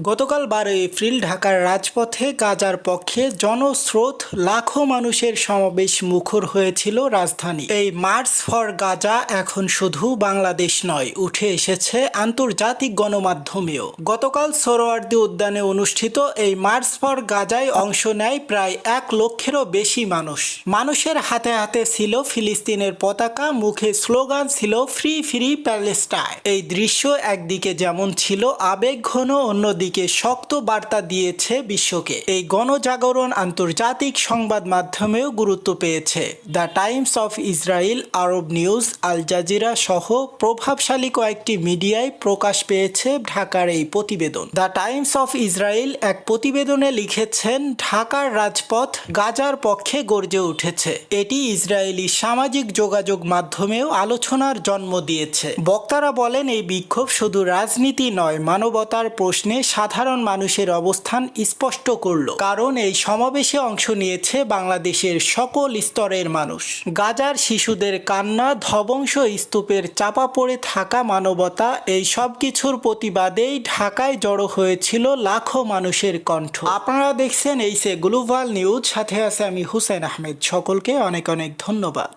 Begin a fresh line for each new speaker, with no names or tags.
গতকাল 12 এপ্রিল ঢাকার রাজপথে গাজার পক্ষে জনস্রোত লাখো মানুষের সমাবেশ মুখর হয়েছিল রাজধানী। এই মার্চ ফর গাজা এখন শুধু বাংলাদেশ নয়, উঠে এসেছে আন্তর্জাতিক গণমাধ্যমেও। গতকাল সোহরাওয়ার্দী উদ্যানে অনুষ্ঠিত এই মার্চ ফর গাজায় অংশ নেয় প্রায় 1 লক্ষেরও বেশি মানুষ। মানুষের হাতে হাতে ছিল ফিলিস্তিনের পতাকা, মুখে স্লোগান ছিল ফ্রি ফ্রি প্যালেস্টাইন। এই দৃশ্য একদিকে যেমন ছিল আবেগঘন, অন্যদিকে শক্ত বার্তা দিয়েছে বিশ্বকে। এই গণজাগরণ আন্তর্জাতিক সংবাদ মাধ্যমেও গুরুত্ব পেয়েছে। The Times of Israel, Arab News, Al Jazeera সহ প্রভাবশালী কয়েকটি মিডিয়ায় প্রকাশ পেয়েছে ঢাকার এই প্রতিবেদন। দ্য টাইমস অফ ইসরায়েল এক প্রতিবেদনে লিখেছেন, ঢাকার রাজপথ গাজার পক্ষে গর্জে উঠেছে। এটি ইসরায়েলি সামাজিক যোগাযোগ মাধ্যমেও আলোচনার জন্ম দিয়েছে। বক্তারা বলেন, এই বিক্ষোভ শুধু রাজনীতি নয়, মানবতার প্রশ্নে সাধারণ মানুষের অবস্থান স্পষ্ট করল। কারণ এই সমাবেশে অংশ নিয়েছে বাংলাদেশের সকল স্তরের মানুষ। গাজার শিশুদের কান্না, ধ্বংস স্তূপের চাপা পড়ে থাকা মানবতা, এই সব কিছুর প্রতিবাদেই ঢাকায় জড়ো হয়েছিল লাখো মানুষের কণ্ঠ। আপনারা দেখছেন এই সে গ্লোবাল নিউজ, সাথে আছে আমি হুসেন আহমেদ। সকলকে অনেক অনেক ধন্যবাদ।